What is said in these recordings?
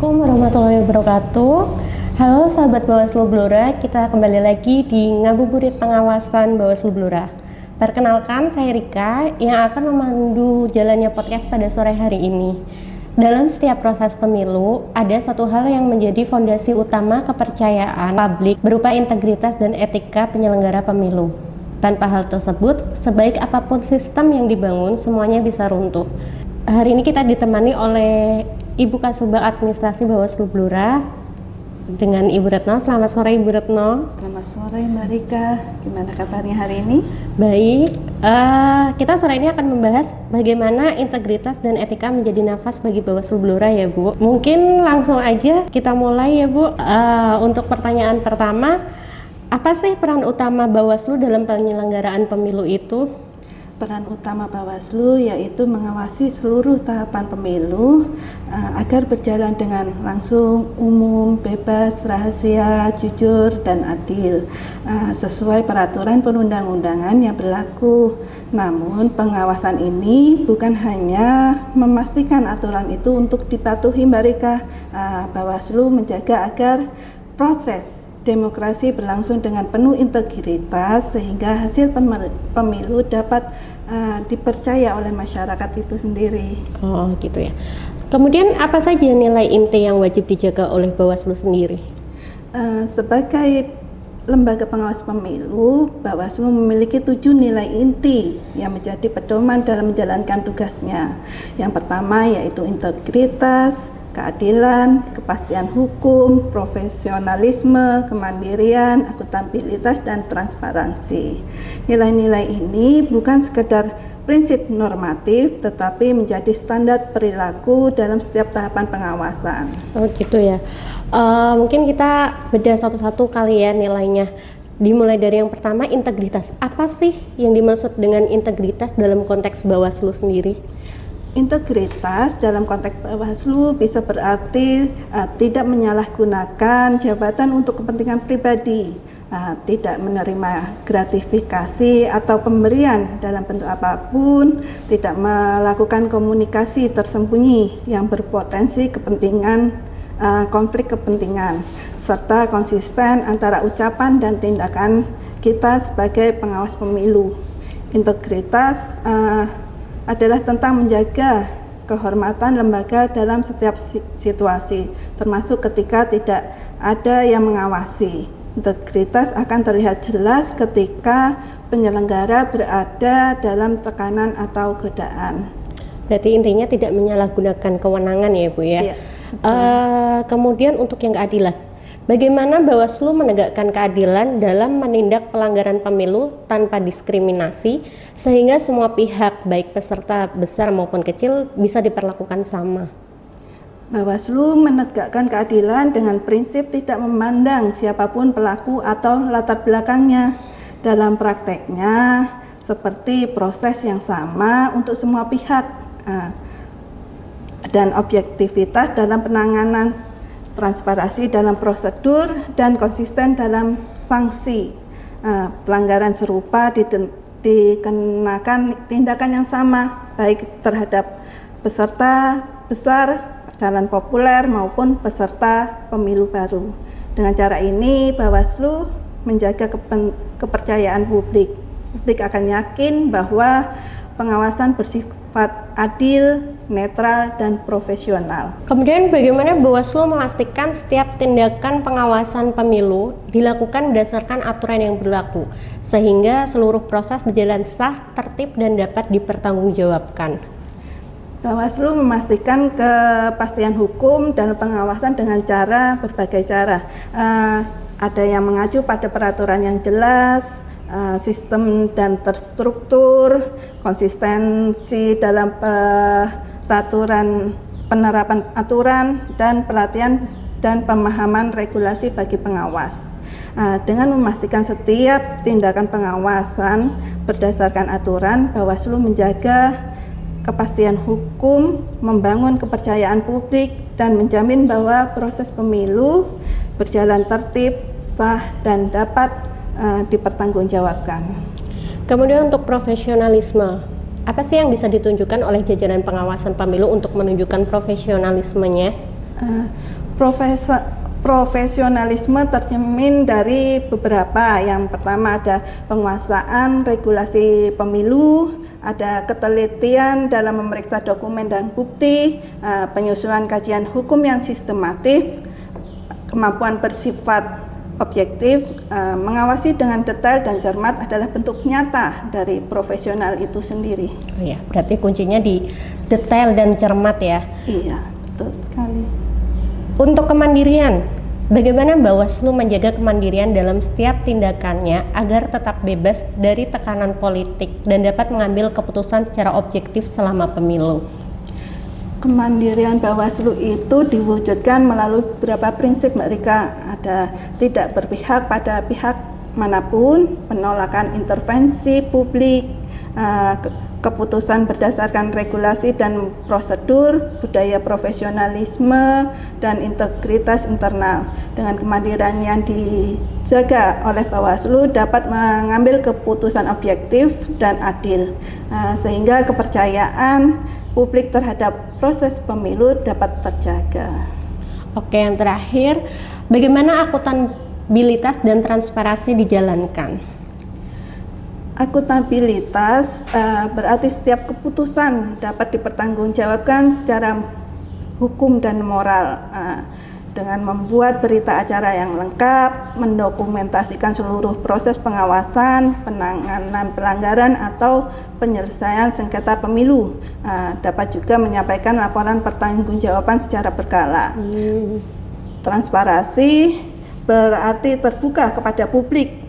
Assalamualaikum warahmatullahi wabarakatuh. Halo sahabat Bawaslu Blora, kita kembali lagi di Ngabuburit Pengawasan Bawaslu Blora. Perkenalkan, saya Rika yang akan memandu jalannya podcast pada sore hari ini. Dalam setiap proses pemilu, ada satu hal yang menjadi fondasi utama kepercayaan publik berupa integritas dan etika penyelenggara pemilu. Tanpa hal tersebut, sebaik apapun sistem yang dibangun, semuanya bisa runtuh. Hari ini kita ditemani oleh Ibu Kasubag Administrasi Bawaslu Blora dengan Ibu Retno. Selamat sore Ibu Retno. Selamat sore Mbak Rika, gimana kabarnya hari ini? Baik, kita sore ini akan membahas bagaimana integritas dan etika menjadi nafas bagi Bawaslu Blora ya Bu. Mungkin langsung aja kita mulai ya Bu. Untuk pertanyaan pertama, apa sih peran utama Bawaslu dalam penyelenggaraan pemilu itu? Peran utama Bawaslu yaitu mengawasi seluruh tahapan pemilu agar berjalan dengan langsung, umum, bebas, rahasia, jujur, dan adil sesuai peraturan perundang-undangan yang berlaku. Namun pengawasan ini bukan hanya memastikan aturan itu untuk dipatuhi Mbak Rika. Bawaslu menjaga agar proses demokrasi berlangsung dengan penuh integritas sehingga hasil pemilu dapat dipercaya oleh masyarakat itu sendiri. Oh gitu ya. Kemudian apa saja nilai inti yang wajib dijaga oleh Bawaslu sendiri? Sebagai lembaga pengawas pemilu, Bawaslu memiliki 7 nilai inti yang menjadi pedoman dalam menjalankan tugasnya. Yang pertama yaitu integritas, keadilan, kepastian hukum, profesionalisme, kemandirian, akuntabilitas, dan transparansi. Nilai-nilai ini bukan sekedar prinsip normatif, tetapi menjadi standar perilaku dalam setiap tahapan pengawasan. Oh gitu ya. Mungkin kita bedah satu-satu kali ya nilainya. Dimulai dari yang pertama, integritas. Apa sih yang dimaksud dengan integritas dalam konteks Bawaslu sendiri? Integritas dalam konteks Bawaslu bisa berarti tidak menyalahgunakan jabatan untuk kepentingan pribadi, tidak menerima gratifikasi atau pemberian dalam bentuk apapun, tidak melakukan komunikasi tersembunyi yang berpotensi konflik kepentingan, serta konsisten antara ucapan dan tindakan kita sebagai pengawas pemilu. Integritas adalah tentang menjaga kehormatan lembaga dalam setiap situasi, termasuk ketika tidak ada yang mengawasi. Integritas akan terlihat jelas ketika penyelenggara berada dalam tekanan atau godaan. Berarti intinya tidak menyalahgunakan kewenangan ya Bu ya. Iya, kemudian untuk yang keadilan, bagaimana Bawaslu menegakkan keadilan dalam menindak pelanggaran pemilu tanpa diskriminasi sehingga semua pihak baik peserta besar maupun kecil bisa diperlakukan sama? Bawaslu menegakkan keadilan dengan prinsip tidak memandang siapapun pelaku atau latar belakangnya. Dalam prakteknya seperti proses yang sama untuk semua pihak dan objektivitas dalam penanganan, transparansi dalam prosedur, dan konsisten dalam sanksi. Pelanggaran serupa dikenakan tindakan yang sama baik terhadap peserta besar, calon populer maupun peserta pemilu baru. Dengan cara ini Bawaslu menjaga kepercayaan publik. Publik akan yakin bahwa pengawasan bersifat adil, netral, dan profesional. Kemudian bagaimana Bawaslu memastikan setiap tindakan pengawasan pemilu dilakukan berdasarkan aturan yang berlaku sehingga seluruh proses berjalan sah, tertib, dan dapat dipertanggungjawabkan? Bawaslu memastikan kepastian hukum dan pengawasan dengan berbagai cara. Ada yang mengacu pada peraturan yang jelas, sistem dan terstruktur, konsistensi dalam penerapan aturan, dan pelatihan dan pemahaman regulasi bagi pengawas. Dengan memastikan setiap tindakan pengawasan berdasarkan aturan, Bawaslu menjaga kepastian hukum, membangun kepercayaan publik, dan menjamin bahwa proses pemilu berjalan tertib, sah, dan dapat dipertanggungjawabkan. Kemudian untuk profesionalisme, apa sih yang bisa ditunjukkan oleh jajaran pengawasan pemilu untuk menunjukkan profesionalismenya? Uh, Profesionalisme tercermin dari beberapa. Yang pertama ada penguasaan regulasi pemilu, ada ketelitian dalam memeriksa dokumen dan bukti, penyusunan kajian hukum yang sistematis, kemampuan bersifat objektif, mengawasi dengan detail dan cermat adalah bentuk nyata dari profesional itu sendiri. Oh ya, berarti kuncinya di detail dan cermat ya. Iya, betul sekali. Untuk kemandirian, bagaimana Bawaslu menjaga kemandirian dalam setiap tindakannya agar tetap bebas dari tekanan politik dan dapat mengambil keputusan secara objektif selama pemilu? Kemandirian Bawaslu itu diwujudkan melalui beberapa prinsip, Mbak Rika. Ada tidak berpihak pada pihak manapun, penolakan intervensi publik, keputusan berdasarkan regulasi dan prosedur, budaya profesionalisme, dan integritas internal. Dengan kemandirian yang dijaga oleh Bawaslu dapat mengambil keputusan objektif dan adil, sehingga kepercayaan publik terhadap proses pemilu dapat terjaga. Oke, yang terakhir, bagaimana akuntabilitas dan transparansi dijalankan? Akuntabilitas berarti setiap keputusan dapat dipertanggungjawabkan secara hukum dan moral, dengan membuat berita acara yang lengkap, mendokumentasikan seluruh proses pengawasan, penanganan pelanggaran atau penyelesaian sengketa pemilu, dapat juga menyampaikan laporan pertanggungjawaban secara berkala. Transparansi berarti terbuka kepada publik.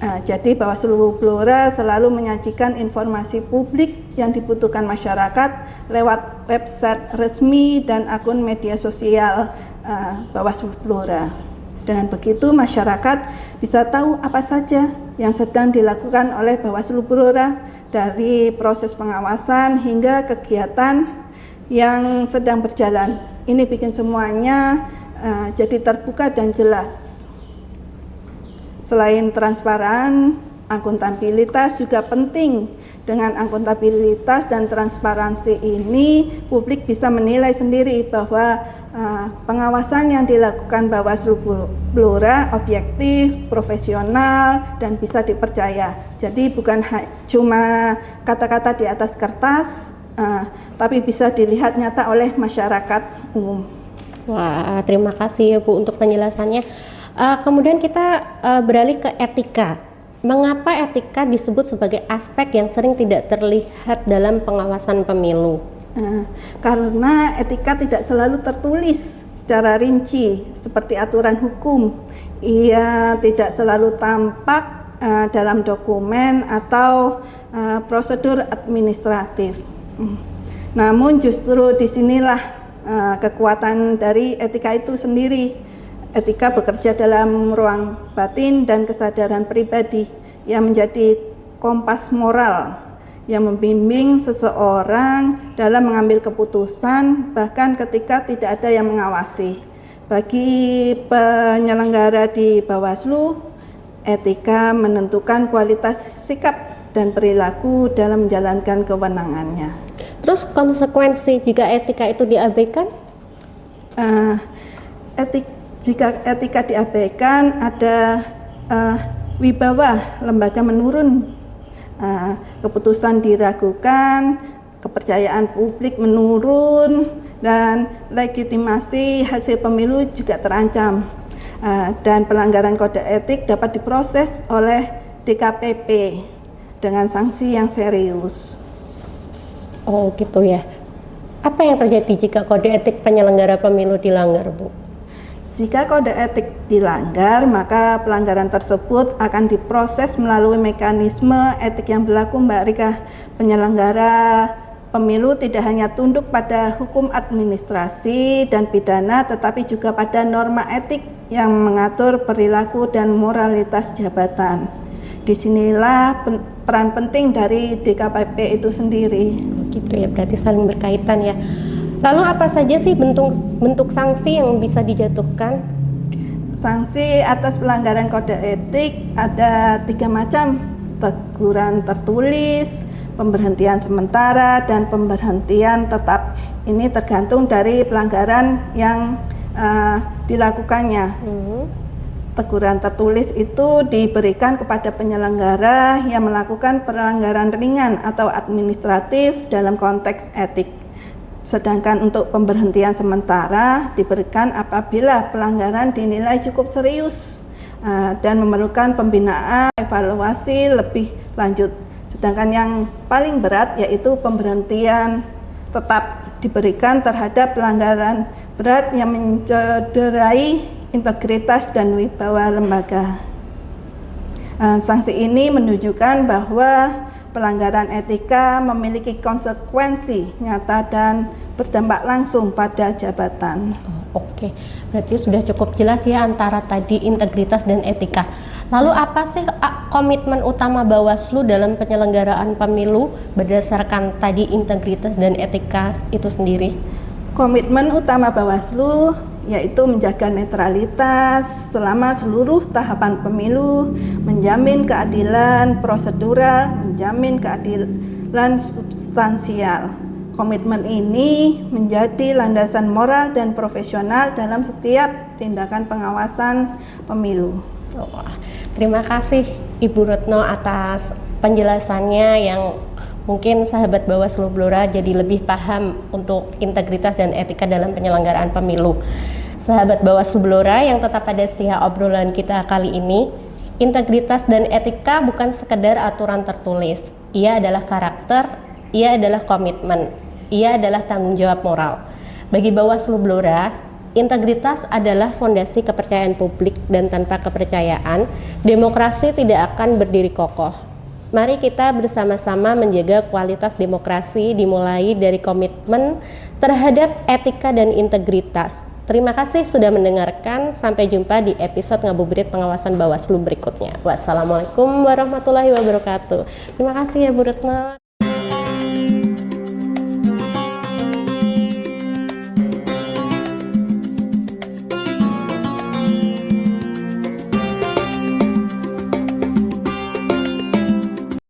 Jadi Bawaslu Blora selalu menyajikan informasi publik yang dibutuhkan masyarakat lewat website resmi dan akun media sosial Bawaslu Blora. Dengan begitu masyarakat bisa tahu apa saja yang sedang dilakukan oleh Bawaslu Blora, dari proses pengawasan hingga kegiatan yang sedang berjalan. Ini bikin semuanya jadi terbuka dan jelas. Selain transparan, akuntabilitas juga penting. Dengan akuntabilitas dan transparansi ini, publik bisa menilai sendiri bahwa pengawasan yang dilakukan Bawaslu Blora objektif, profesional, dan bisa dipercaya. Jadi bukan cuma kata-kata di atas kertas, tapi bisa dilihat nyata oleh masyarakat umum. Wah, terima kasih Bu untuk penjelasannya. Kemudian kita beralih ke etika. Mengapa etika disebut sebagai aspek yang sering tidak terlihat dalam pengawasan pemilu? Karena etika tidak selalu tertulis secara rinci seperti aturan hukum. Ia tidak selalu tampak dalam dokumen atau prosedur administratif. Namun justru disinilah kekuatan dari etika itu sendiri. Etika bekerja dalam ruang batin dan kesadaran pribadi yang menjadi kompas moral yang membimbing seseorang dalam mengambil keputusan bahkan ketika tidak ada yang mengawasi. Bagi penyelenggara di Bawaslu, etika menentukan kualitas sikap dan perilaku dalam menjalankan kewenangannya. Terus konsekuensi jika etika itu diabaikan? Jika etika diabaikan, ada wibawa lembaga menurun, keputusan diragukan, kepercayaan publik menurun, dan legitimasi hasil pemilu juga terancam. Dan pelanggaran kode etik dapat diproses oleh DKPP dengan sanksi yang serius. Oh gitu ya. Apa yang terjadi jika kode etik penyelenggara pemilu dilanggar, Bu? Jika kode etik dilanggar, maka pelanggaran tersebut akan diproses melalui mekanisme etik yang berlaku, Mbak Rika. Penyelenggara pemilu tidak hanya tunduk pada hukum administrasi dan pidana, tetapi juga pada norma etik yang mengatur perilaku dan moralitas jabatan. Disinilah peran penting dari DKPP itu sendiri. Gitu ya, berarti saling berkaitan ya. Lalu apa saja sih bentuk sanksi yang bisa dijatuhkan? Sanksi atas pelanggaran kode etik ada 3 macam: teguran tertulis, pemberhentian sementara, dan pemberhentian tetap. Ini tergantung dari pelanggaran yang dilakukannya. Teguran tertulis itu diberikan kepada penyelenggara yang melakukan pelanggaran ringan atau administratif dalam konteks etik. Sedangkan untuk pemberhentian sementara diberikan apabila pelanggaran dinilai cukup serius dan memerlukan pembinaan, evaluasi lebih lanjut. Sedangkan yang paling berat yaitu pemberhentian tetap diberikan terhadap pelanggaran berat yang mencederai integritas dan wibawa lembaga. Sanksi ini menunjukkan bahwa pelanggaran etika memiliki konsekuensi nyata dan berdampak langsung pada jabatan. Oke, berarti sudah cukup jelas ya antara tadi integritas dan etika. Lalu apa sih komitmen utama Bawaslu dalam penyelenggaraan pemilu berdasarkan tadi integritas dan etika itu sendiri? Komitmen utama Bawaslu yaitu menjaga netralitas selama seluruh tahapan pemilu, menjamin keadilan prosedural, menjamin keadilan substansial. Komitmen ini menjadi landasan moral dan profesional dalam setiap tindakan pengawasan pemilu. Terima kasih Ibu Retno atas penjelasannya yang mungkin sahabat Bawaslu Blora jadi lebih paham untuk integritas dan etika dalam penyelenggaraan pemilu. Sahabat Bawaslu Blora yang tetap pada setia obrolan kita kali ini, integritas dan etika bukan sekedar aturan tertulis. Ia adalah karakter, ia adalah komitmen, ia adalah tanggung jawab moral. Bagi Bawaslu Blora, integritas adalah fondasi kepercayaan publik dan tanpa kepercayaan, demokrasi tidak akan berdiri kokoh. Mari kita bersama-sama menjaga kualitas demokrasi dimulai dari komitmen terhadap etika dan integritas. Terima kasih sudah mendengarkan. Sampai jumpa di episode Ngabuburit Pengawasan Bawaslu berikutnya. Wassalamualaikum warahmatullahi wabarakatuh. Terima kasih ya Bu Retno.